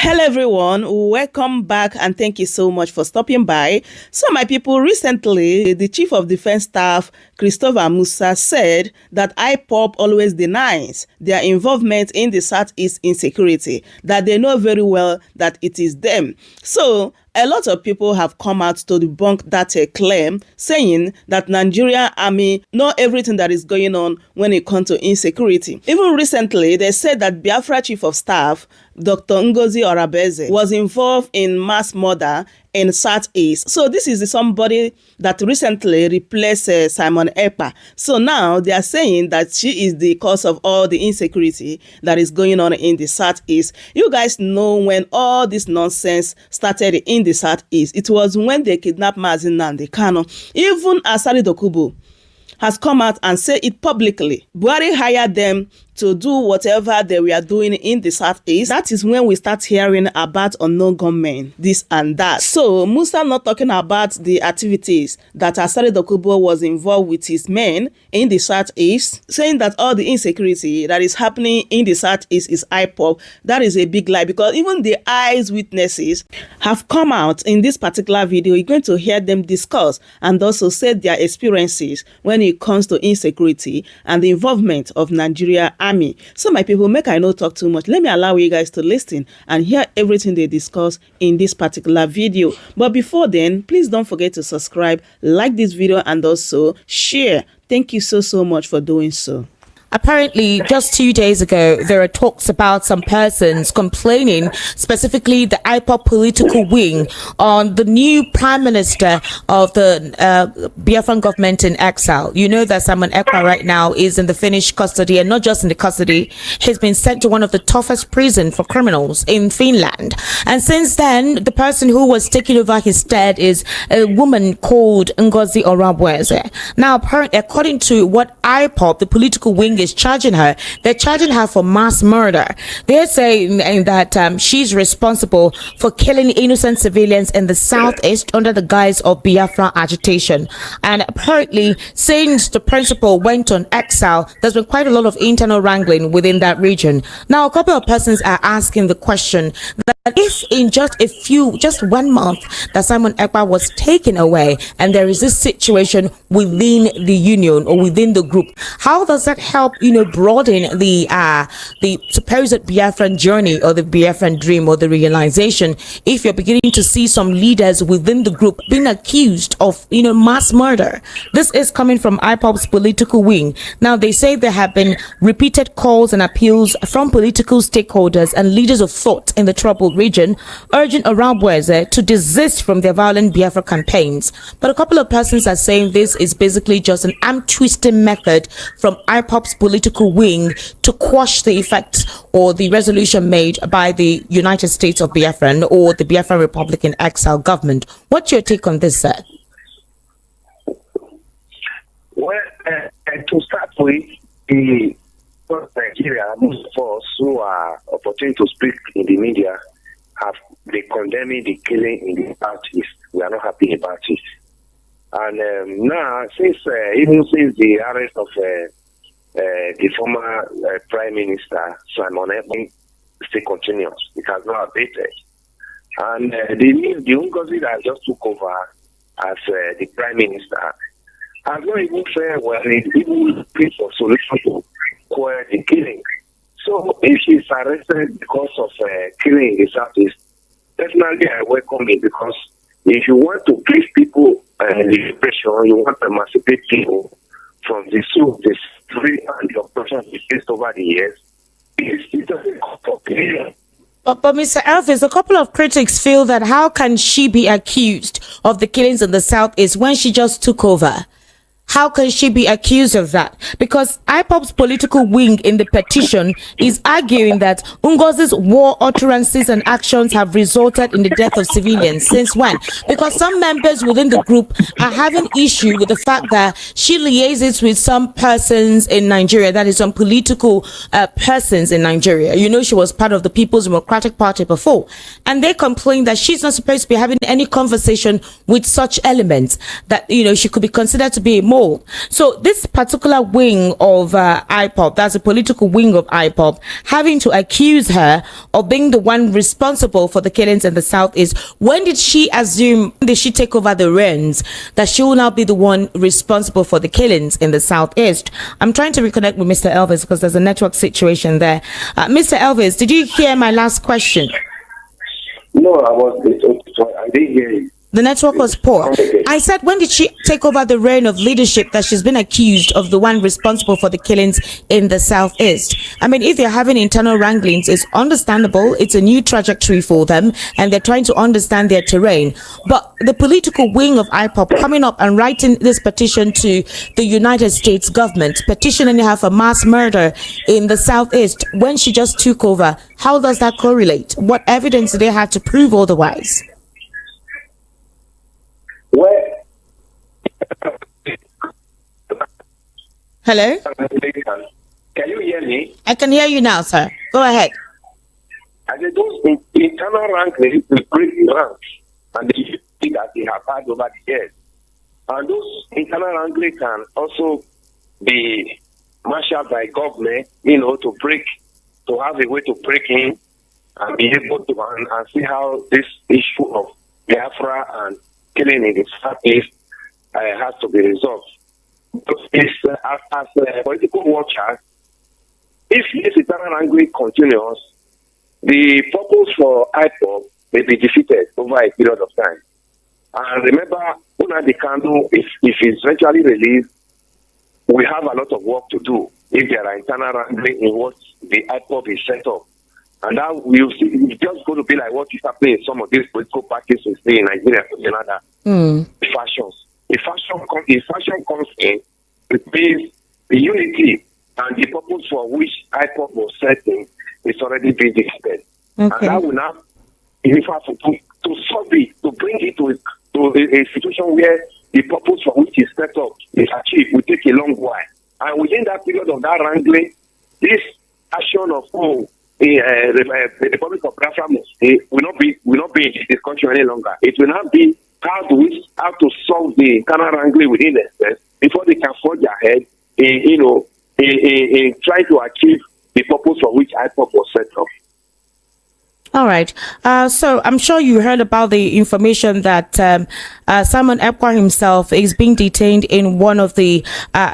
Hello everyone, welcome back and thank you so much for stopping by. So my people, recently the Chief of Defense Staff Christopher Musa said that IPOB always denies their involvement in the Southeast insecurity, that they know very well that it is them. So a lot of people have come out to debunk that claim, saying that Nigerian army know everything that is going on when it comes to insecurity. Even recently, they said that Biafra Chief of Staff Dr. Ngozi Orabeze was involved in mass murder in Southeast. So this is somebody that recently replaced Simon Ekpa. So now they are saying that she is the cause of all the insecurity that is going on in the Southeast. You guys know when all this nonsense started in the Southeast, it was when they kidnapped Mazi Nnamdi Kanu. Even Asari Dokubo has come out and said it publicly. Buhari hired them to do whatever they were doing in the Southeast. That is when we start hearing about unknown gunmen, this and that. So Musa not talking about the activities that Asari Dokubo was involved with his men in the Southeast, saying that all the insecurity that is happening in the Southeast is IPOB. That is a big lie, because even the eyewitnesses have come out in this particular video. You're going to hear them discuss and also say their experiences when it comes to insecurity and the involvement of Nigeria army. So my people, make I not talk too much. Let me allow you guys to listen and hear everything they discuss in this particular video. But before then, please don't forget to subscribe, like this video, and also share. Thank you so much for doing so. Apparently, just 2 days ago, there are talks about some persons complaining, specifically the IPOB political wing, on the new prime minister of the Biafran government in exile. You know that Simon Ekpa right now is in the Finnish custody, and not just in the custody, he's been sent to one of the toughest prisons for criminals in Finland. And since then, the person who was taking over his stead is a woman called Ngozi Orabeze. Now, apparently, according to what IPOB, the political wing, is charging her, they're charging her for mass murder. They're saying that she's responsible for killing innocent civilians in the Southeast under the guise of Biafra agitation. And apparently, since the principal went on exile, there's been quite a lot of internal wrangling within that region. Now, a couple of persons are asking the question that if in just 1 month that Simon Ekpa was taken away, and there is this situation within the union or within the group, how does that help, broaden the supposed Biafran journey or the Biafran dream or the realization, if you're beginning to see some leaders within the group being accused of, mass murder? This is coming from IPOB's political wing. Now, they say there have been repeated calls and appeals from political stakeholders and leaders of thought in the troubled region, urging Orabeze to desist from their violent Biafra campaigns. But a couple of persons are saying this is basically just an arm-twisting method from IPOB's political wing to quash the effects or the resolution made by the United States of Biafran or the Biafran Republic in exile government. What's your take on this, sir? Well, to start with, the Nigeria, most of us who are opportune to speak in the media have been condemning the killing in the Southeast. We are not happy about it. And now, even since the arrest of the former Prime Minister, Simon Ekpa, still continues. It has not abated. And the Ngozi that just took over as the Prime Minister has not even fared well. It even looking for solution to quell the killing. So if she's arrested because of killing in the Southeast, definitely I welcome it, because if you want to give people liberation, you want to emancipate people from the free and the oppression we faced over the years, it's a complicated. But Mr. Elvis, a couple of critics feel that how can she be accused of the killings in the Southeast when she just took over? How can she be accused of that? Because IPOB's political wing in the petition is arguing that Ngozi's war utterances and actions have resulted in the death of civilians. Since when? Because some members within the group are having issue with the fact that she liaises with some persons in Nigeria, that is some political persons in Nigeria. She was part of the People's Democratic Party before. And they complain that she's not supposed to be having any conversation with such elements, that, she could be considered to be a more whole. So this particular wing of IPOB, that's a political wing of IPOB, having to accuse her of being the one responsible for the killings in the Southeast. When did she take over the reins that she will now be the one responsible for the killings in the Southeast? I'm trying to reconnect with Mr. Elvis because there's a network situation there. Mr. Elvis, did you hear my last question? No, I didn't hear you. The network was poor. I said, when did she take over the reign of leadership that she's been accused of the one responsible for the killings in the Southeast? I mean, if they're having internal wranglings, it's understandable. It's a new trajectory for them, and they're trying to understand their terrain. But the political wing of IPOP coming up and writing this petition to the United States government, petitioning her for mass murder in the Southeast when she just took over, how does that correlate? What evidence do they have to prove otherwise? Where? Hello? Can you hear me? I can hear you now, sir. Go ahead. And those internal wranglings will break the ranks, and the unity that they have had over the years. And those internal wranglings can also be marshaled by government, to have a way to break in and be able to and see how this issue of Biafra and killing in the Southeast has to be resolved. As a political watcher, if this internal wrangling continues, the purpose for IPOB may be defeated over a period of time. And remember, Nnamdi Kanu, if it's eventually released, we have a lot of work to do if there are internal wrangling in what the IPOB is set up. And that will see, it's just going to be like what is happening in some of these political parties we see in Nigeria and Canada. Factions. If faction comes in, it means the unity and the purpose for which IPOB was setting is already being defeated. Okay. And that will now, if I have to solve it, to bring it to a situation where the purpose for which it's set up is achieved, will take a long while. And within that period of that wrangling, this action of the Republic of Biafra will not be in this country any longer. It will not be how to solve the internal wrangling within themselves before they can forge ahead in trying to achieve the purpose for which IPOB was set up. All right. So I'm sure you heard about the information that Simon Ekpa himself is being detained in one of the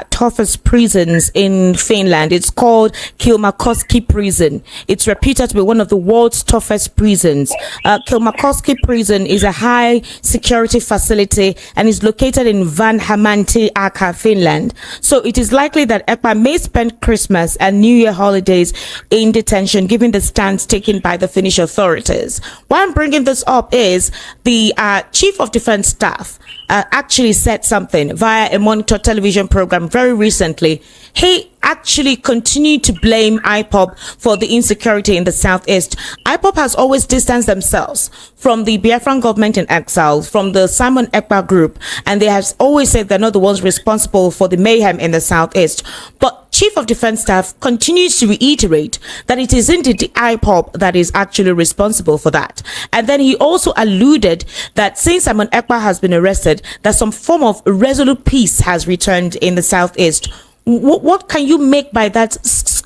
toughest prisons in Finland. It's called Kilmakoski Prison. It's reputed to be one of the world's toughest prisons. Kilmakoski Prison is a high security facility and is located in Vanhamanti, Aka, Finland. So it is likely that Ekpa may spend Christmas and New Year holidays in detention, given the stance taken by the Finnish authorities. Why I'm bringing this up is the Chief of Defense Staff actually said something via a Monitor television program very recently. He actually continued to blame IPOB for the insecurity in the Southeast. IPOB has always distanced themselves from the Biafran government in exile, from the Simon Ekpa group, and they have always said they're not the ones responsible for the mayhem in the Southeast. But Chief of Defense Staff continues to reiterate that it is indeed the IPOB that is actually responsible for that. And then he also alluded that since Simon Ekpa has been arrested, that some form of resolute peace has returned in the Southeast. What can you make by that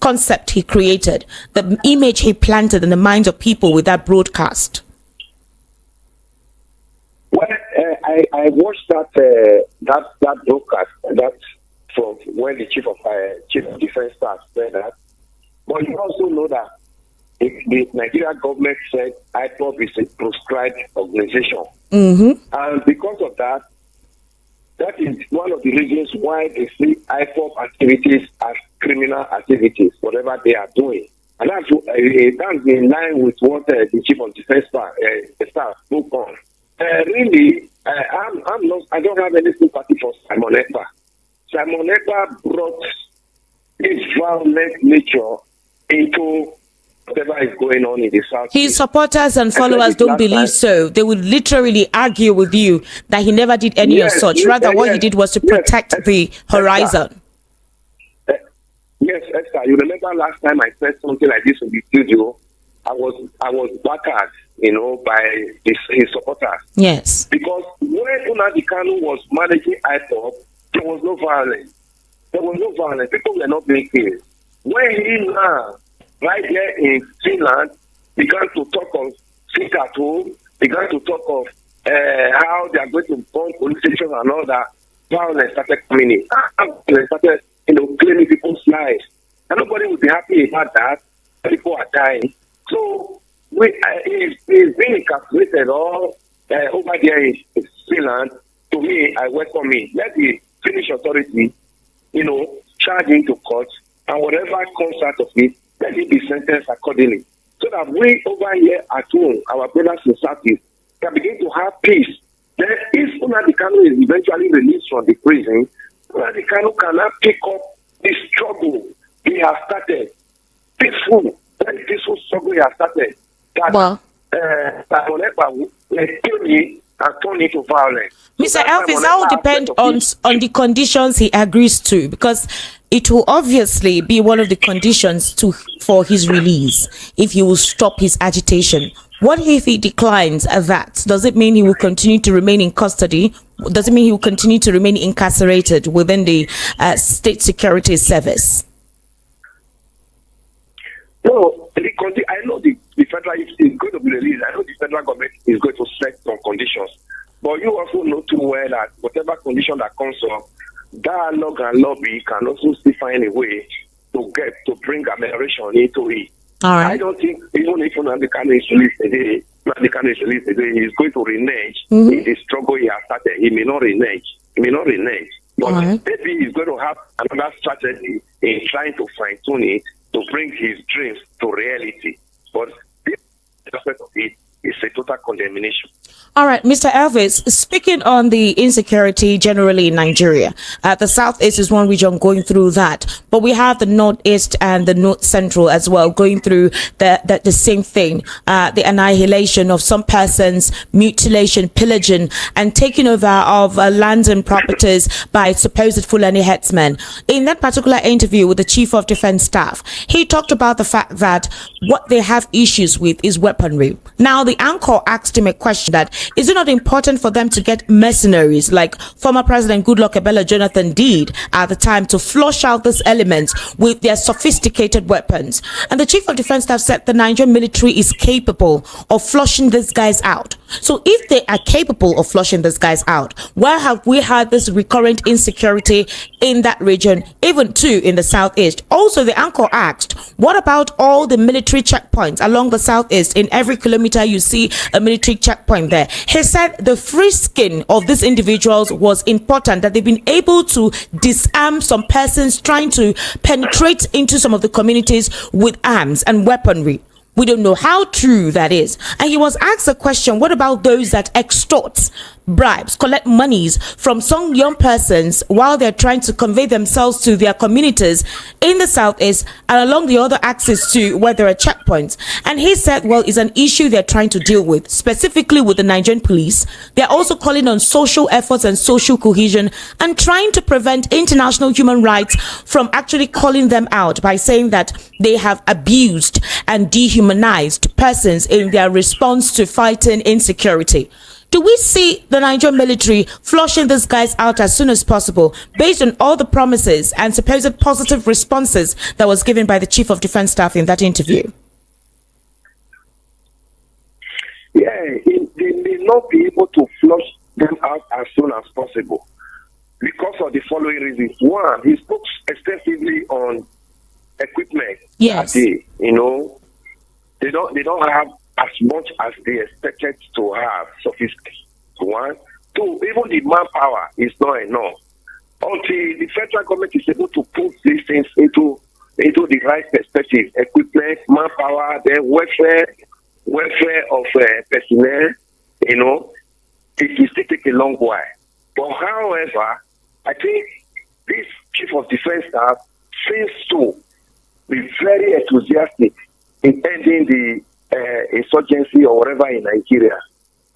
concept he created, the image he planted in the minds of people with that broadcast? Well, I watched that broadcast, that from when the Chief of Defense Staff said that. But you also know that the Nigerian government said IPOB is a proscribed organization. And because of that, that is one of the reasons why they see IPOB activities as criminal activities, whatever they are doing. And that's in line with what the Chief of Defense Staff spoke on. Really, I don't have any sympathy for Simon Ekpa. Simon Ekpa brought his violent nature into whatever is going on in the South. His supporters and followers don't believe so. They would literally argue with you that he never did any of such. Rather, what he did was to protect the horizon. Yes, Esther, you remember last time I said something like this in the studio? I was backed, by his supporters. Yes. Because when Nnamdi Kanu was managing IPOB, there was no violence. There was no violence. People were not being killed. When he now, right here in Finland, began to talk of sit at home, began to talk of how they are going to burn police stations and all that, violence started coming in. Violence started, claiming people's lives. And nobody would be happy about that. People are dying. So it's being incarcerated all over there in Finland. To me, I welcome it. Let the Finnish authority, charge into court, and whatever comes out of it, let it be sentenced accordingly. So that we over here at home, our brothers and sisters, can begin to have peace. Then if Nnamdi Kanu is eventually released from the prison, Nnamdi Kanu cannot pick up the struggle he has started. Peaceful struggle he has started. That Ekpa will kill me and turn into violence. Mr. Elvis, that will depend on the conditions he agrees to, because it will obviously be one of the conditions for his release if he will stop his agitation. What if he declines that? Does it mean he will continue to remain in custody? Does it mean he will continue to remain incarcerated within the state security service? No, I know the federal is going to be released. I know the federal government is going to set some conditions. But you also know too well that whatever condition that comes up, dialogue and lobby can also still find a way to bring amelioration into it. All right. I don't think even if Nnamdi Kanu is released today, he's going to renege in the struggle he has started. He may not renege. But maybe he's going to have another strategy in trying to fine-tune it to bring his dreams to reality. But this aspect of it is a total condemnation. All right, Mr. Elvis, speaking on the insecurity generally in Nigeria, the Southeast is one region going through that, but we have the Northeast and the North Central as well going through the same thing, the annihilation of some persons, mutilation, pillaging, and taking over of lands and properties by supposed Fulani headsmen. In that particular interview with the Chief of Defense Staff, he talked about the fact that what they have issues with is weaponry. Now, the anchor asked him a question that, is it not important for them to get mercenaries like former President Goodluck Ebele Jonathan did at the time to flush out these elements with their sophisticated weapons? And the Chief of Defense Staff said the Nigerian military is capable of flushing these guys out. So if they are capable of flushing these guys out, why have we had this recurrent insecurity in that region, even too in the Southeast? Also, the anchor asked, what about all the military checkpoints along the Southeast? In every kilometer you see a military checkpoint there. He said the frisking of these individuals was important, that they've been able to disarm some persons trying to penetrate into some of the communities with arms and weaponry. We don't know how true that is. And he was asked a question, what about those that extort, bribes, collect monies from some young persons while they're trying to convey themselves to their communities in the Southeast and along the other axis to where there are checkpoints? And he said, well, it's an issue they're trying to deal with, specifically with the Nigerian police. They're also calling on social efforts and social cohesion and trying to prevent international human rights from actually calling them out by saying that they have abused and dehumanized persons in their response to fighting insecurity. Do we see the Nigerian military flushing these guys out as soon as possible based on all the promises and supposed positive responses that was given by the Chief of Defense Staff in that interview? Yeah, they may not be able to flush them out as soon as possible because of the following reasons. One, he spoke extensively on equipment. Yes. They don't have as much as they expected to have. Sophisticated. One. Two, even the manpower is not enough. Until the federal government is able to put these things into the right perspective, equipment, manpower, then welfare of personnel, it will still take a long while. But however, I think this Chief of Defense Staff seems to be very enthusiastic in ending the insurgency or whatever in Nigeria.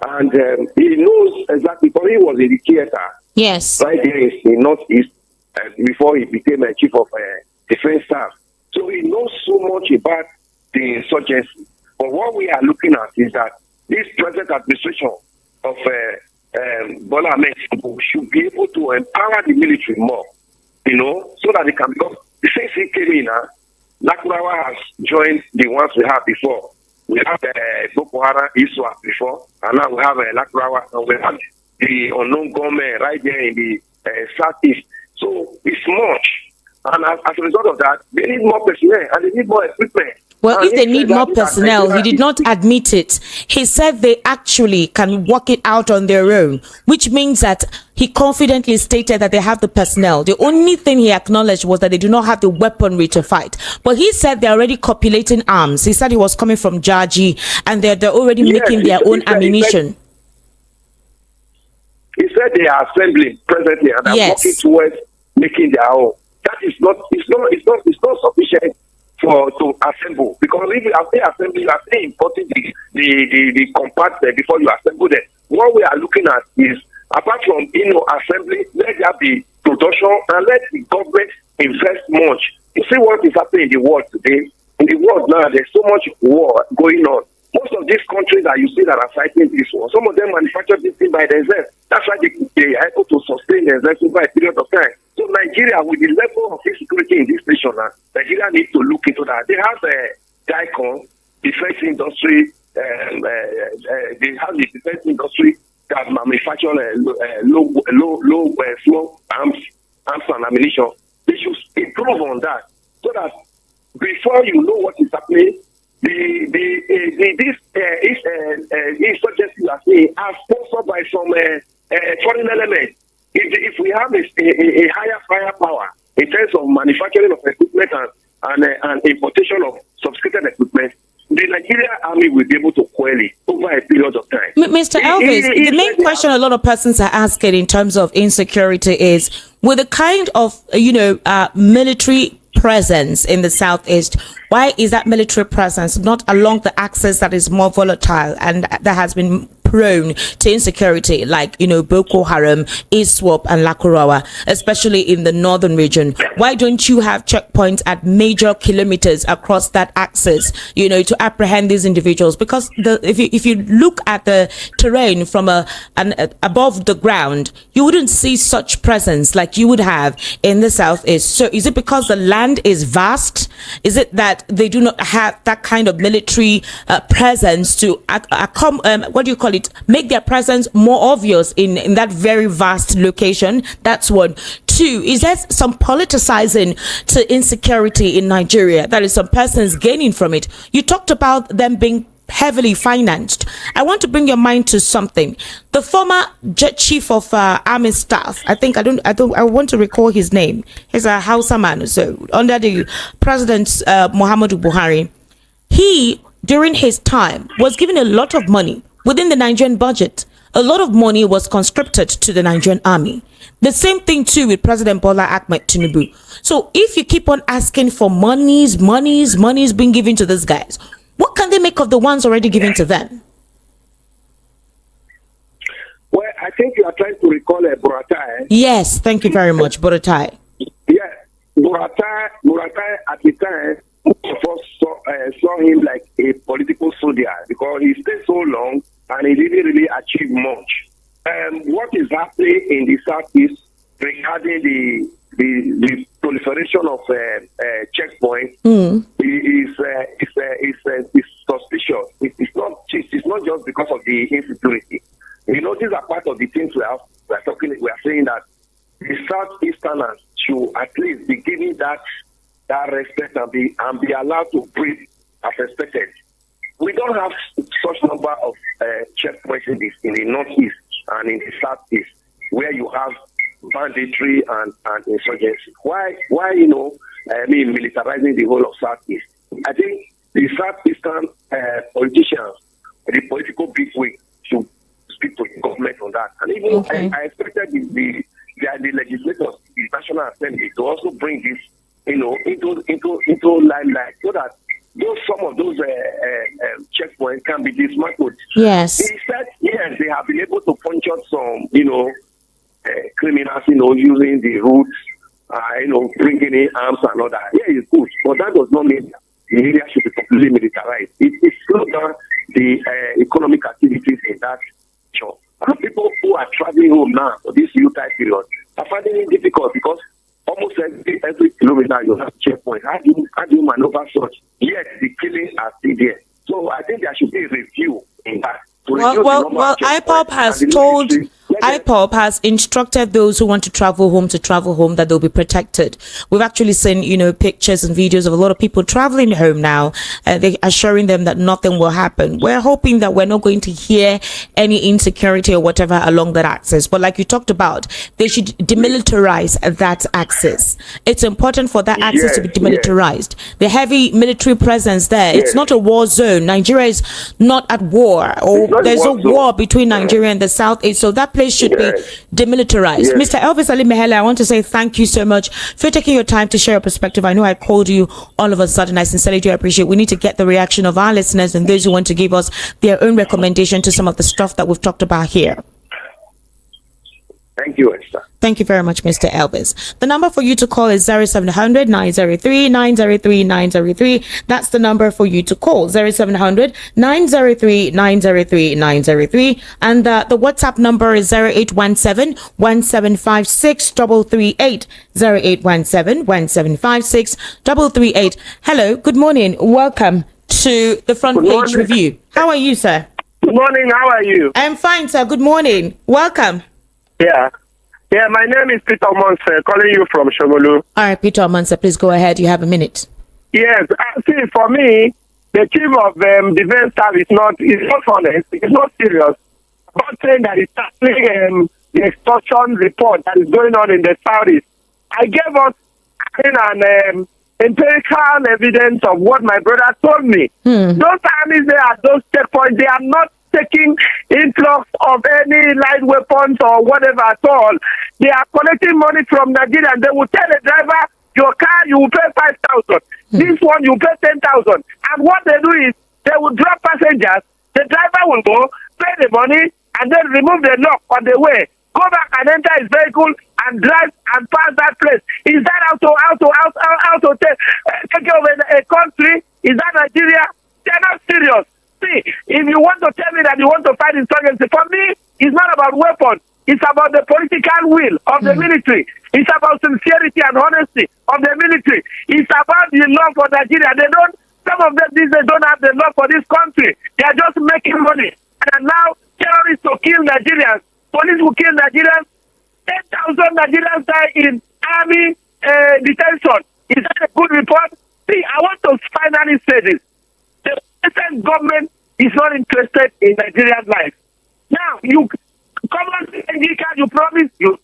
And he knows exactly, because he was in the theater. Yes. Right there in Northeast before he became a Chief of Defense Staff. So he knows so much about the insurgency. But what we are looking at is that this present administration of Bola Ahmed Tinubu should be able to empower the military more, so that they can become. The same thing came in. Lakurawa has joined the ones we had before. We have Boko Haram, ISWAP before, and now we have Lakurawa, and we have the unknown government right there in the southeast. So it's much. And as a result of that, they need more personnel and they need more equipment. Well, and if they need more personnel, he did not admit it. He said they actually can work it out on their own, which means that he confidently stated that they have the personnel. The only thing he acknowledged was that they do not have the weaponry to fight. But he said they're already copulating arms. He said he was coming from Jaji and they're already making their own ammunition. He said they are assembling presently and are working towards making their own. That is not. It's not sufficient to assemble, because if you are still assembling, you are still importing the compartment before you assemble them. What we are looking at is, apart from assembly, let there be production and let the government invest much. You see what is happening in the world today. In the world now, there's so much war going on. Most of these countries that you see that are fighting this war, some of them manufacture this thing by themselves. That's why they are able to sustain themselves over a period of time. So Nigeria, with the level of insecurity in this nation, Nigeria needs to look into that. They have DICON, defense industry, they have the defense industry that manufacture low slow arms and ammunition. They should improve on that, so that before you know what is happening, this insurgency you are saying are sponsored by some foreign elements. If we have a higher firepower in terms of manufacturing of equipment and importation of sophisticated equipment, the Nigerian army will be able to quell it over a period of time. Mr. Elvis, the main question a lot of persons are asking in terms of insecurity is, with the kind of military presence in the southeast, why is that military presence not along the axis that is more volatile and that has been prone to insecurity, like Boko Haram, ISWAP and Lakurawa, especially in the northern region? Why don't you have checkpoints at major kilometers across that axis, to apprehend these individuals? Because if you look at the terrain from above the ground, you wouldn't see such presence like you would have in the southeast. So is it because the land is vast? Is it that they do not have that kind of military presence to make their presence more obvious in that very vast location? That's one. Two, is there some politicizing to insecurity in Nigeria? That is, some persons gaining from it. You talked about them being heavily financed. I want to bring your mind to something. The former chief of army staff, I want to recall his name. He's a Hausa man, so under the President Muhammadu Buhari, he during his time was given a lot of money within the Nigerian budget. A lot of money was conscripted to the Nigerian army. The same thing too with President Bola Ahmed Tinubu. So if you keep on asking for monies being given to these guys, what can they make of the ones already given to them? Well, I think you are trying to recall Buratai. Yes, thank you very much, Buratai. Yeah, Buratai at the time, saw him like a political soldier because he stayed so long and he didn't really achieve much. What is happening in the southeast regarding the proliferation of checkpoints is suspicious. It's not just because of the insecurity. These are part of the things we are saying that the Southeasterners should at least be given that respect and be allowed to breathe as expected. We don't have such number of checkpoints in the northeast and in the southeast where you have banditry and insurgency. Why militarizing the whole of southeast? I think the southeastern politicians, the political bigwigs should speak to the government on that. And even I expected the legislators, the National Assembly, to also bring this, into limelight, so that some of those checkpoints can be dismantled. Yes. He said, yes, they have been able to puncture some, criminals, using the routes, bringing in arms and all that. Yeah, it's good, but that does not mean the area should be completely militarized. It slows down the economic activities in that region. people who are traveling home now for this U-type period are finding it difficult because almost every kilometer you have checkpoint. How do you maneuver such? Yet the killings are still there. So I think there should be a review in that. Well, IPOB has instructed those who want to travel home that they'll be protected. We've actually seen, pictures and videos of a lot of people traveling home now, they assuring them that nothing will happen. We're hoping that we're not going to hear any insecurity or whatever along that axis. But like you talked about, they should demilitarize that axis. It's important for that axis to be demilitarized. The heavy military presence there, it's not a war zone. Nigeria is not at war, or there's a war between Nigeria and the Southeast, so that place should be demilitarized. Mr. Elvis Ali Mehele, I want to say thank you so much for taking your time to share your perspective. I know I called you all of a sudden. I sincerely do appreciate. We need to get the reaction of our listeners and those who want to give us their own recommendation to some of the stuff that we've talked about here. Thank you, Esther. Thank you very much, Mr. Elvis. The number for you to call is 0700 903 903 903. That's the number for you to call, 0700 903 903 903. And the WhatsApp number is 0817 1756 338. 0817 1756 338. Hello, good morning. Welcome to the Front Page Review. How are you, sir? Good morning. How are you? I'm fine, sir. Good morning. Welcome. Yeah, my name is Peter Monse, calling you from Shomolu. All right, Peter Monse, please go ahead. You have a minute. Yes, see, for me, the chief of defense staff is not honest, it's not serious about saying that it's tackling the extortion report that is going on in the Southeast. I gave us an empirical evidence of what my brother told me. Those armies there at those checkpoints, they are not taking influx of any light weapons or whatever at all. They are collecting money from Nigeria and they will tell the driver, your car, you will pay 5,000. This one, you pay 10,000. And what they do is, they will drop passengers, the driver will go, pay the money, and then remove the lock on the way. Go back and enter his vehicle and drive and pass that place. Is that how to take care of a country? Is that Nigeria? They're not serious. See, if you want to tell me that you want to fight insurgency, for me, it's not about weapons. It's about the political will of the military. It's about sincerity and honesty of the military. It's about the love for Nigeria. Some of them these days don't have the love for this country. They are just making money. And now terrorists will kill Nigerians. Police will kill Nigerians. 10,000 Nigerians die in army detention. Is that a good report? See, I want to finally say this. The present government is not interested in Nigerian life. Now, you come on to the card, you promise, you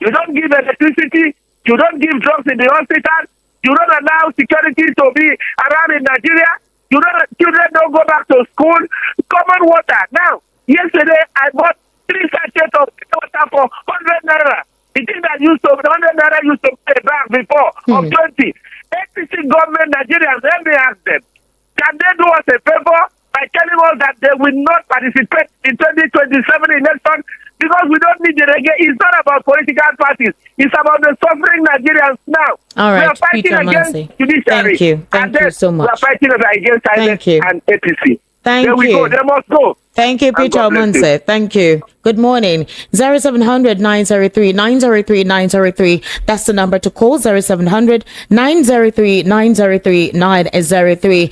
don't give electricity, you don't give drugs in the hospital, you don't allow security to be around in Nigeria, children don't go back to school, common water. Now, yesterday I bought 3 sachets of water for 100 naira. The thing that used to 100 naira used to pay back before of 20. APC government Nigerians, let me ask them, can they do us a favor by telling us that they will not participate in 2027 election? Because we don't need the reggae. It's not about political parties. It's about the suffering Nigerians now. All right, we are fighting Peter against Mansi. judiciary. Thank you. Thank you so much. We are fighting against silence and APC. Thank there we you. go. They must go. Thank you, Peter Monse. Thank you. Good morning. 0700 903 903 903. That's the number to call. 0700 903 903 903.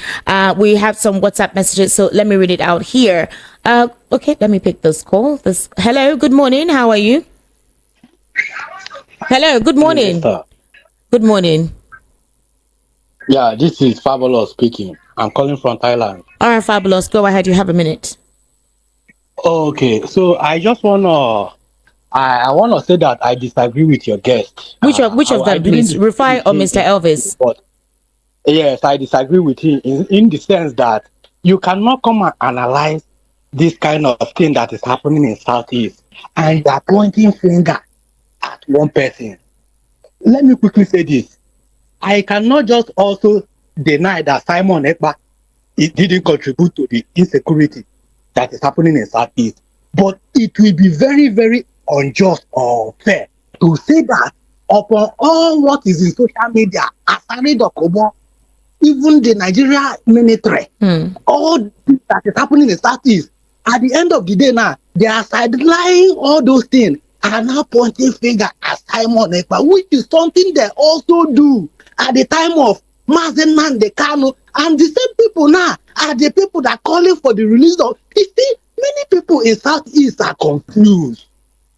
We have some WhatsApp messages, so let me read it out here. Okay, let me pick this call. Hello, good morning. How are you? Hello, good morning. Yes, good morning. Yeah, this is Fabulous speaking. I'm calling from Thailand. All right, Fabulous. Go ahead. You have a minute. Okay, so I just wanna say that I disagree with your guest. Which of them, please? Rufai or Mr. Elvis? But yes, I disagree with him in the sense that you cannot come and analyze this kind of thing that is happening in Southeast and you are pointing finger at one person. Let me quickly say this. I cannot just also deny that Simon Ekpa didn't contribute to the insecurity that is happening in Southeast. But it will be very, very unjust or unfair to say that upon all what is in social media, aside of Kobo, even the Nigeria military, all that is happening in Southeast At the end of the day now, they are sidelining all those things and now pointing finger at Simon Ekpa, which is something they also do at the time of Mazen Kanu. And the same people now are the people that are calling for the release of. You see, many people in Southeast are confused.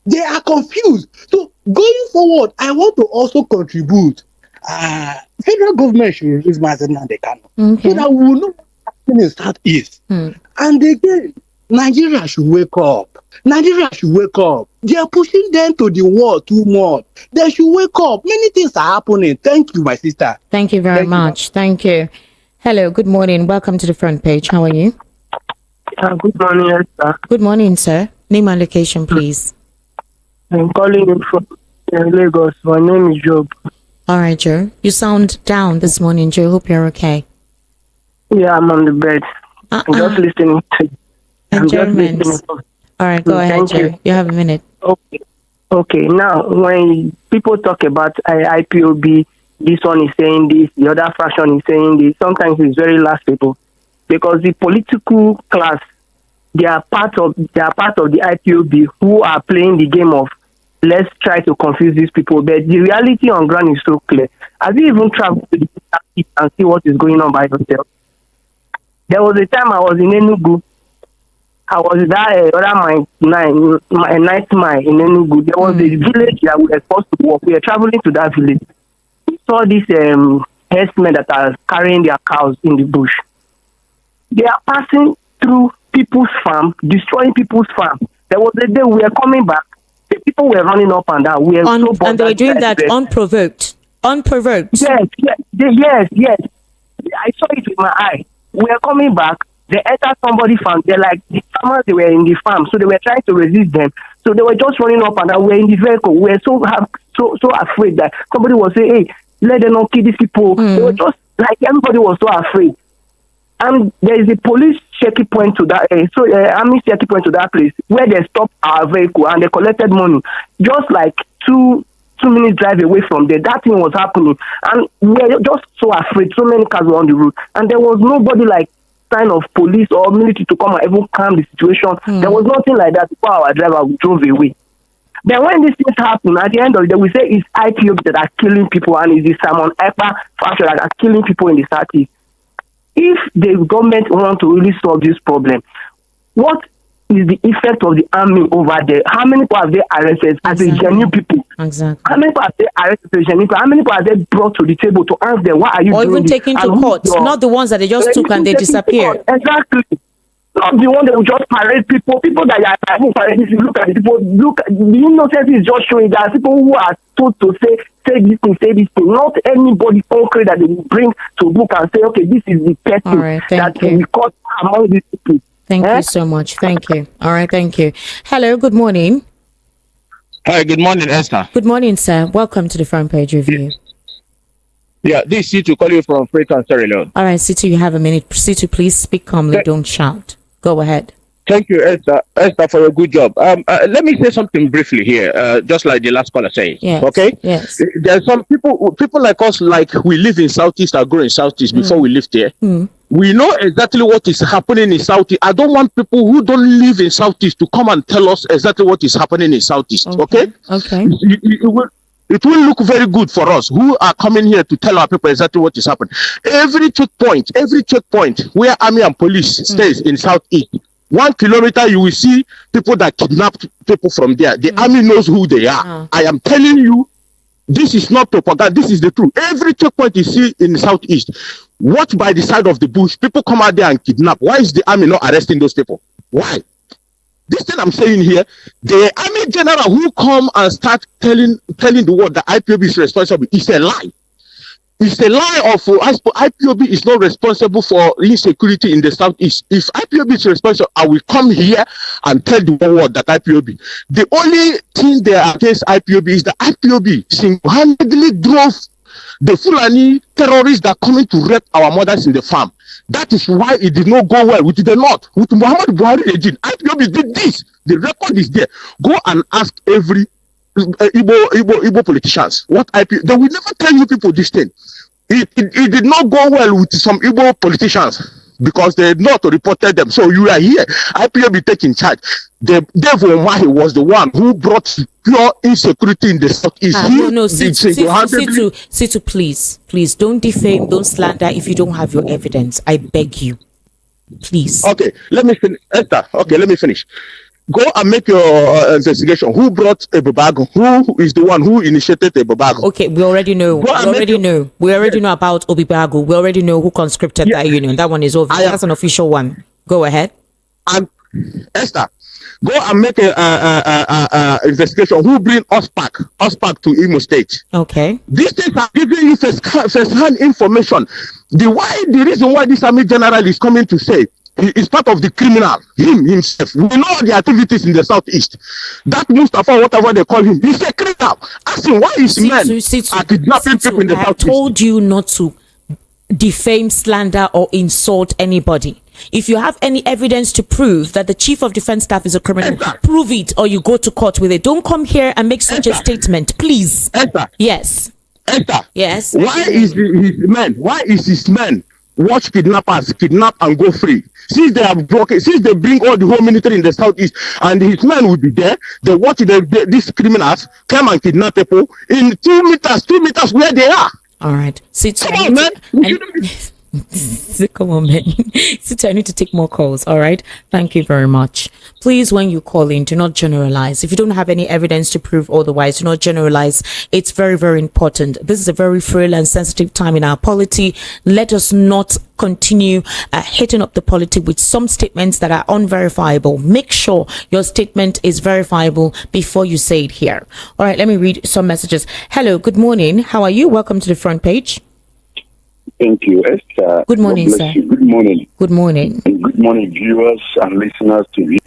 They are confused. So going forward, I want to also contribute. Federal government should release Mazen Kanu so that we will know what's happening in Southeast. And again, Nigeria should wake up. Nigeria should wake up. They are pushing them to the wall too much. They should wake up. Many things are happening. Thank you, my sister. Thank you very much. Thank you. Hello, good morning. Welcome to the front page. How are you? Good morning, Esther. Good morning, sir. Name and location, please. I'm calling you from Lagos. My name is Job. All right, Joe. You sound down this morning, Joe. Hope you're okay. Yeah, I'm on the bed. I'm just listening to Enjoyment. All right, go ahead, Joe. You have a minute. Okay. Now, when people talk about IPOB, this one is saying this, the other faction is saying this, sometimes it's very laughable because the political class, they are part of the IPOB who are playing the game of let's try to confuse these people. But the reality on ground is so clear. Have you even traveled to the city and see what is going on by yourself? There was a time I was in Enugu. I was there around my ninth mile in Enugu. There was a village that we were supposed to walk. We were traveling to that village. We saw these herdsmen that are carrying their cows in the bush. They are passing through people's farm, destroying people's farm. There was a day we were coming back. The people were running up and down. And they were doing that unprovoked. Unprovoked. Yes. I saw it with my eye. We were coming back. They entered somebody's farm. They're like, the farmers, they were in the farm. So they were trying to resist them. So they were just running up and down. We were in the vehicle. We were so afraid that somebody was saying, hey, let them not kill these people. They were just like, everybody was so afraid. And there is a police checking point to that, army checking point to that place where they stopped our vehicle and they collected money. Just like 2 minutes drive away from there, that thing was happening. And we were just so afraid. So many cars were on the road. And there was nobody like sign of police or military to come and even calm the situation. There was nothing like that before our driver drove away. Then when these things happen, at the end of the day, we say it's IPOB that are killing people and it's the Simon Ekpa faction that are killing people in the Southeast. If the government want to really solve this problem, what is the effect of the army over there? How many people have they arrested as a genuine people? Exactly. How many people have they arrested as a genuine people? How many people have they brought to the table to ask them, why are you or doing even this? taken to court, not the ones that they just took and they disappeared. Exactly. Not the one that will just parade people that are parading. If you look at the people, the innocence is just showing that people who are told to say this thing. Not anybody concrete that they will bring to book and say, okay, this is the person that we caught among these people. Thank you so much. Thank you. All right, thank you. Hello, good morning. Hi, good morning, Esther. Good morning, sir. Welcome to the front page review. Yeah, this is Situ calling you from Freight and Sierra Leone. All right, Situ, you have a minute. Situ, please speak calmly. Don't shout. Go ahead. Thank you, Esther, for a good job. Let me say something briefly here, just like the last caller said. Yes. Okay? Yes. There's some people like us, like we live in Southeast or grow in Southeast before we lived here. We know exactly what is happening in Southeast. I don't want people who don't live in Southeast to come and tell us exactly what is happening in Southeast. Okay? Okay. It will look very good for us who are coming here to tell our people exactly what is happening. Every checkpoint where army and police stays in Southeast, 1 kilometer, you will see people that kidnapped people from there. The army knows who they are. I am telling you, this is not propaganda. This is the truth. Every checkpoint you see in the Southeast, watch by the side of the bush. People come out there and kidnap. Why is the army not arresting those people? Why? This thing I'm saying here, the army general who come and start telling the world that IPOB is responsible, it's a lie. It's a lie of IPOB is not responsible for insecurity in the Southeast. If IPOB is responsible, I will come here and tell the world that IPOB. The only thing they are against IPOB is that IPOB single-handedly drove the Fulani terrorists that are coming to rape our mothers in the farm. That is why it did not go well with the North. With Muhammad Buhari regime, IPOB did this. The record is there. Go and ask every Igbo politicians what IPOB. They will never tell you people this thing. It did not go well with some Igbo politicians. because they not reported them. So you are here. IPOB taking charge. The devil Mahi was the one who brought pure insecurity in the southeast. No, Situ, please don't defame, don't slander if you don't have your evidence. I beg you, please. Okay, let me finish. Esther, okay, let me finish. Go and make your investigation. Who brought Ebubago? Who is the one who initiated Ebubago? Okay, we already know. We already know about Obibago. We already know who conscripted that union. That one is obvious. That's an official one. Go ahead. And Esther, go and make a investigation. Who bring Ospak to Imo State? Okay. These things are giving you first-hand information. The reason why this army general is coming to say he is part of the criminal, himself. We know the activities in the southeast. That Mustafa, whatever they call him, he's a criminal. Ask him why his men are kidnapping people in the southeast. I told you not to defame, slander, or insult anybody. If you have any evidence to prove that the chief of defense staff is a criminal, prove it, or you go to court with it. Don't come here and make such a statement, please. Yes. Yes. Why is his men watch kidnappers kidnap and go free? Since they have broken, since they bring all the whole military in the southeast, and his men will be there, they watch these criminals come and kidnap people in 2 meters where they are. All right. Come on, man. Come on, man. I need to take more calls. All right. Thank you very much. Please, when you call in, do not generalize. If you don't have any evidence to prove otherwise, do not generalize. It's very, very important. This is a very frail and sensitive time in our polity. Let us not continue hitting up the polity with some statements that are unverifiable. Make sure your statement is verifiable before you say it here. All right. Let me read some messages. Hello. Good morning. How are you? Welcome to the front page. Thank you, Esther. Good morning, sir. You. Good morning. Good morning. And good morning, viewers and listeners to you.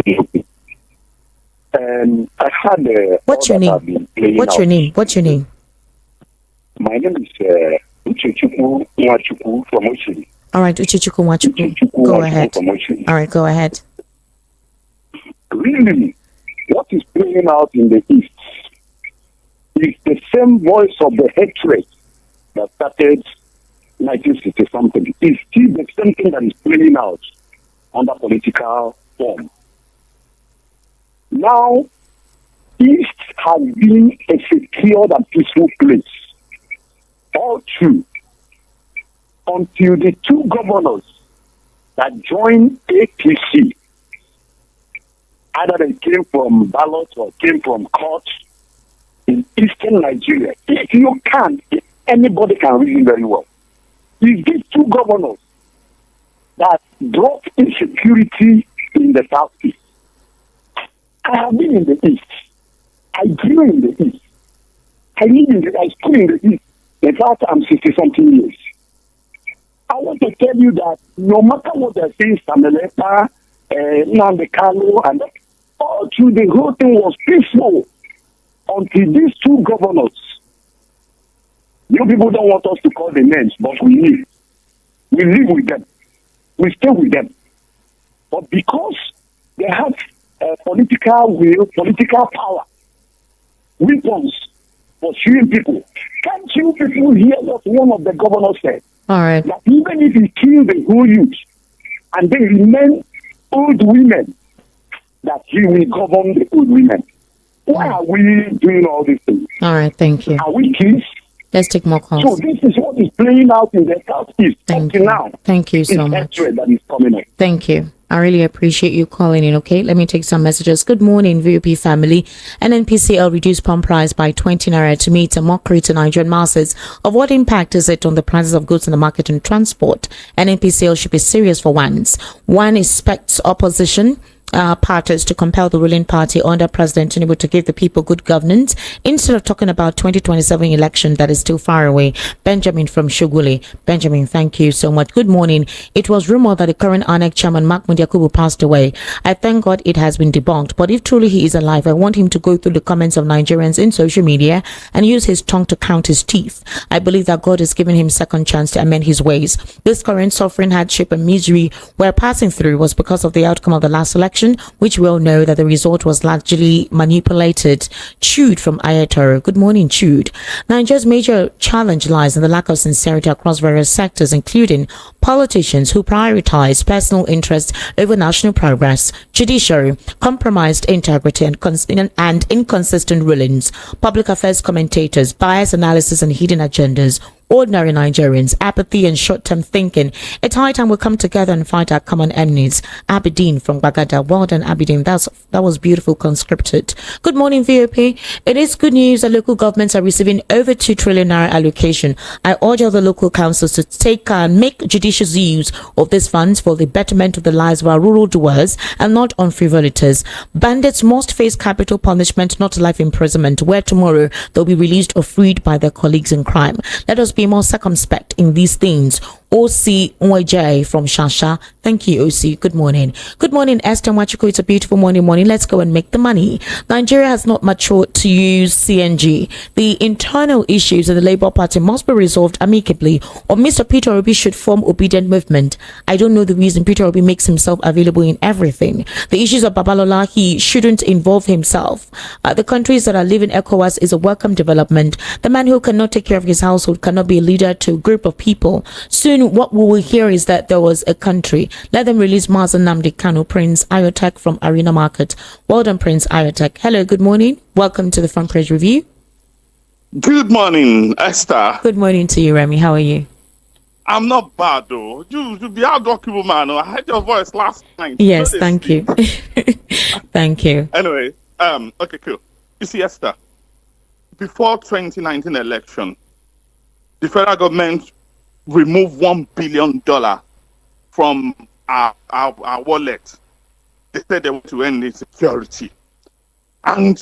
I had What's your name? What's your name? What's your name? My name is Uchechuku Nwachuku from Oshiri. All right, Uchechuku Nwachuku. Go ahead. All right, go ahead. Really, what is playing out in the East is the same voice of the hatred that started 1960 something. Is still the same thing that is playing out under political form. Now, East has been a secure and peaceful place all through until the two governors that joined APC, either they came from ballot or came from court in eastern Nigeria. If you can't, anybody can reason very well. It's these two governors that brought insecurity in the southeast. I have been in the east. I grew in the east. I school in the east. In fact, I'm 60-something years. I want to tell you that no matter what they're saying, Sameleta, Nandekalo, and all through the whole thing was peaceful until these two governors. You people don't want us to call the names, but we live. We live with them. We stay with them. But because they have political will, political power, weapons pursuing people, can't you people hear what one of the governors said? All right. That even if he kills the whole youth and they remain old women, that he will govern the old women. Why are we doing all these things? All right, thank you. Are we kids? Let's take more calls. So this is what is playing out in the southeast Thank you. now. Thank you so much. That is coming up. Thank you. I really appreciate you calling in. Okay, let me take some messages. Good morning, VOP family. NNPCL reduced pump price by 20 naira to meet a mockery to Nigerian masses. Of what impact is it on the prices of goods in the market and transport? NNPCL should be serious for once. One expects opposition parties to compel the ruling party under President Tinubu to give the people good governance instead of talking about 2027 election that is still far away. Benjamin from Shuguli. Benjamin, thank you so much. Good morning. It was rumored that the current ANEC chairman Mahmoud Yakubu passed away. I thank God it has been debunked, but if truly he is alive, I want him to go through the comments of Nigerians in social media and use his tongue to count his teeth. I believe that God has given him second chance to amend his ways. This current suffering, hardship and misery we're passing through was because of the outcome of the last election. election, which we all know that the result was largely manipulated. Chud from Ayatoro. Good morning, Chud. Nigeria's major challenge lies in the lack of sincerity across various sectors, including politicians who prioritize personal interests over national progress, judiciary, compromised integrity and inconsistent rulings, public affairs commentators, biased analysis and hidden agendas, ordinary Nigerians, apathy and short-term thinking. It's high time we come together and fight our common enemies. Aberdeen from Bagada. Well done, Aberdeen. That was beautiful conscripted. Good morning, VOP. It is good news that local governments are receiving over 2 trillion naira allocation. I urge all the local councils to take and make judicious use of these funds for the betterment of the lives of our rural dwellers and not on frivolities. Bandits must face capital punishment, not life imprisonment, where tomorrow they'll be released or freed by their colleagues in crime. Let us be more circumspect in these things. OC Nwaj from Shasha. Thank you, OC. Good morning. Good morning, Esther Machuku. It's a beautiful morning. Let's go and make the money. Nigeria has not matured to use CNG. The internal issues of the Labour Party must be resolved amicably, or Mr. Peter Obi should form obedient movement. I don't know the reason Peter Obi makes himself available in everything. The issues of Babalola, he shouldn't involve himself. The countries that are leaving ECOWAS is a welcome development. The man who cannot take care of his household cannot be a leader to a group of people. Soon what we will hear is that there was a country. Let them release Mazen Namdi Kanu. Prince Ayotek from Arena Market. Well done, Prince Ayotek. Hello, good morning. Welcome to the Front Page Review. Good morning, Esther. Good morning to you, Remy. How are you? I'm not bad though. You be outdocumentable, man. I heard your voice last night. Yes, thank you. Thank you. Anyway, okay, cool. You see, Esther, before 2019 election, the federal government removed $1 billion from our wallet. They said they want to end insecurity. And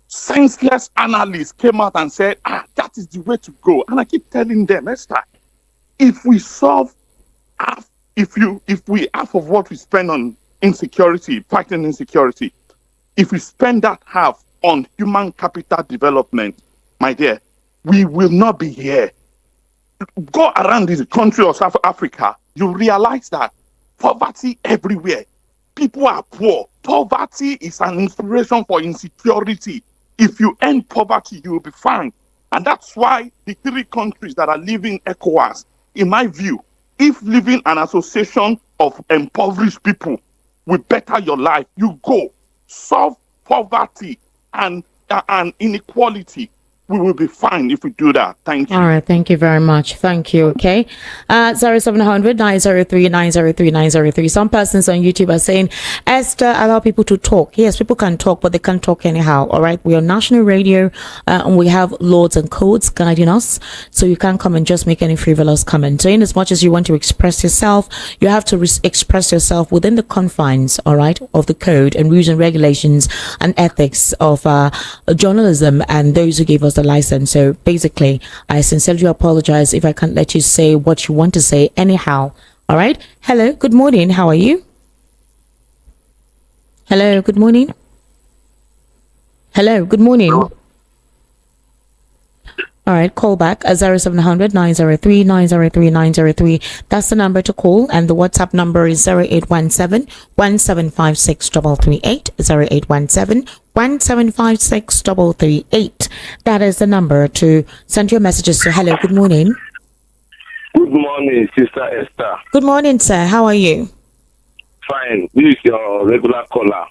senseless analysts came out and said, that is the way to go. And I keep telling them, Esther, if we solve half, if we half of what we spend on insecurity, fighting insecurity, if we spend that half on human capital development, my dear, we will not be here. Go around this country of South Africa, you realize that poverty everywhere. People are poor. Poverty is an inspiration for insecurity. If you end poverty, you will be fine. And that's why the 3 countries that are leaving ECOWAS, in my view, if leaving an association of impoverished people will better your life, you go solve poverty and inequality. We will be fine if we do that. Thank you. All right. Thank you very much. Thank you. Okay. 0700 903 903 903. Some persons on YouTube are saying, Esther, allow people to talk. Yes, people can talk, but they can't talk anyhow. All right. We are national radio and we have laws and codes guiding us. So you can't come and just make any frivolous comment. So in as much as you want to express yourself, you have to express yourself within the confines, all right, of the code and rules and regulations and ethics of journalism and those who gave us the license. So basically, I sincerely apologize if I can't let you say what you want to say anyhow. All right. Hello. Good morning. How are you? Hello. Good morning. Hello. Good morning. Hello. All right. Call back at 0700 903 903 903. That's the number to call. And the WhatsApp number is 0817 1756 338. 0817 1756 338. That is the number to send your messages to. Hello, good morning. Good morning, Sister Esther. Good morning, sir. How are you? Fine. This is your regular caller.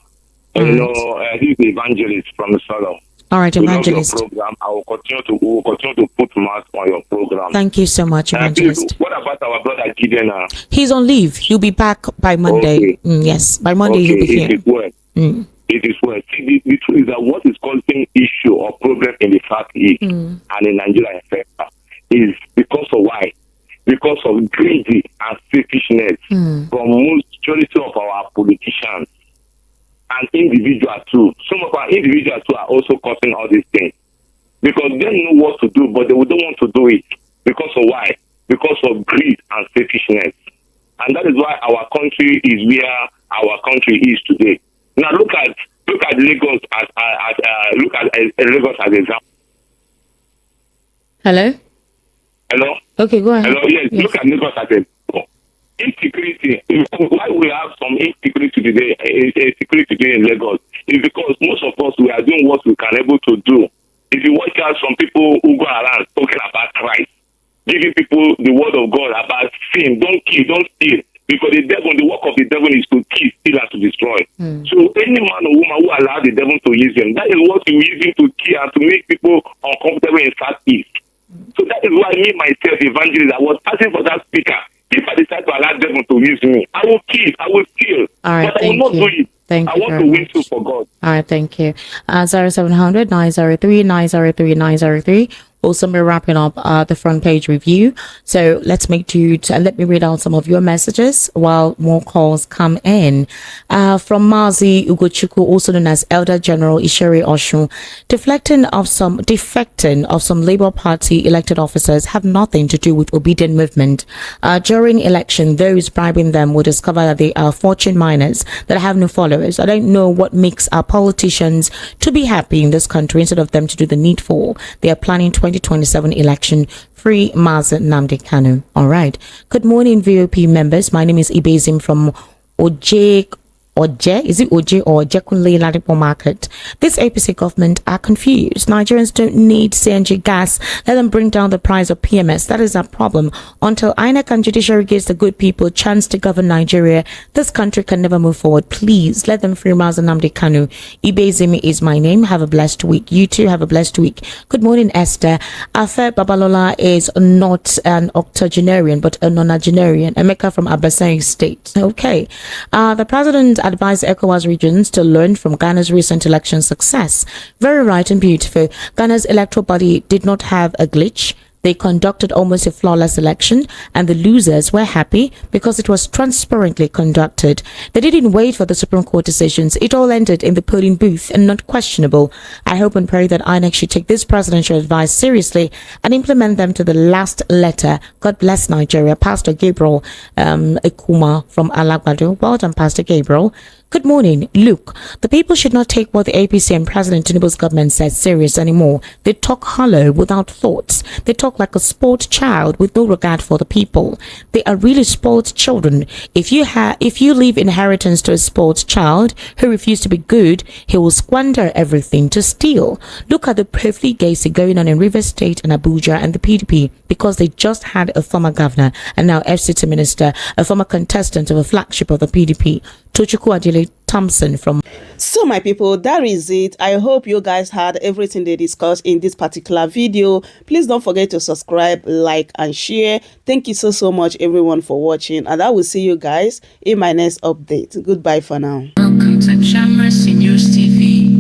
Right. You know, this is the evangelist from Sodom. All right, evangelist. Your program. I will continue to put mouth on your program. Thank you so much, evangelist. What about our brother Gideon? He's on leave. He'll be back by Monday. Okay. Yes, by Monday he'll be here. It is well. It is well. See, the truth is that what is causing issue or problem in the Southeast and in Nigeria is because of why? Because of greedy and selfishness from majority of our politicians and individuals too. Some of our individuals too are also causing all these things because they know what to do, but they don't want to do it because of why? Because of greed and selfishness, and that is why our country is where our country is today. Now look at Lagos as Lagos as example. Hello. Hello. Okay, go ahead. Hello. Yes. Look at Lagos as example. insecurity, why we have some insecurity today, security today in Lagos, is because most of us, we are doing what we can able to do. If you watch out some people who go around talking about Christ, giving people the word of God about sin, don't kill, don't steal, because the devil, the work of the devil is to kill, steal, and to destroy. So any man or woman who allow the devil to use them, that is what you use him to kill and to make people uncomfortable in Southeast. So that is why me myself, evangelist, I was asking for that speaker. If I decide to allow devil to use me, I will kill, I will steal, All right, but I will not do it. Thank I you want very to win much. too for God. All right, thank you. 0700 903 903 903. Also, we're wrapping up the front page review. So let's make you let me read out some of your messages while more calls come in. From Mazi Ugochukwu, also known as Elder General Isheri Oshun, defecting of some Labour Party elected officers have nothing to do with obedient movement. During election, those bribing them will discover that they are fortune miners that have no followers. I don't know what makes our politicians to be happy in this country instead of them to do the needful. They are planning 2027 election. Free Mazen Nnamdi Kanu. All right. Good morning, VOP members. My name is Ibezim from is it Oje or Jekunle Ladipo Market? This APC government are confused. Nigerians don't need CNG gas. Let them bring down the price of PMS. That is our problem. Until INEC and judiciary gives the good people a chance to govern Nigeria, this country can never move forward. Please let them free Mazen Nnamdi Kanu. Ibezimi is my name. Have a blessed week. You too have a blessed week. Good morning, Esther. Afe Babalola is not an octogenarian but a nonagenarian. Emeka from Abasai State. Okay. The president advised ECOWAS regions to learn from Ghana's recent election success. Very right and beautiful. Ghana's electoral body did not have a glitch. They conducted almost a flawless election, and the losers were happy because it was transparently conducted. They didn't wait for the Supreme Court decisions. It all ended in the polling booth and not questionable. I hope and pray that INEC should take this presidential advice seriously and implement them to the last letter. God bless Nigeria. Pastor Gabriel Ekuma from Alagbado. Well done, Pastor Gabriel. Good morning. Look, the people should not take what the APC and President Tinubu's government says serious anymore. They talk hollow without thoughts. They talk like a spoiled child with no regard for the people. They are really spoiled children. If you leave inheritance to a spoiled child who refuses to be good, he will squander everything to steal. Look at the profligacy going on in Rivers State and Abuja and the PDP because they just had a former governor and now FCT minister, a former contestant of a flagship of the PDP. Tochukwu Adile Thompson from. So my people, that is it. I hope you guys had everything they discussed in this particular video. Please don't forget to subscribe, like and share. Thank you so much everyone for watching, and I will see you guys in my next update. Goodbye for now. Welcome to Chamress News TV.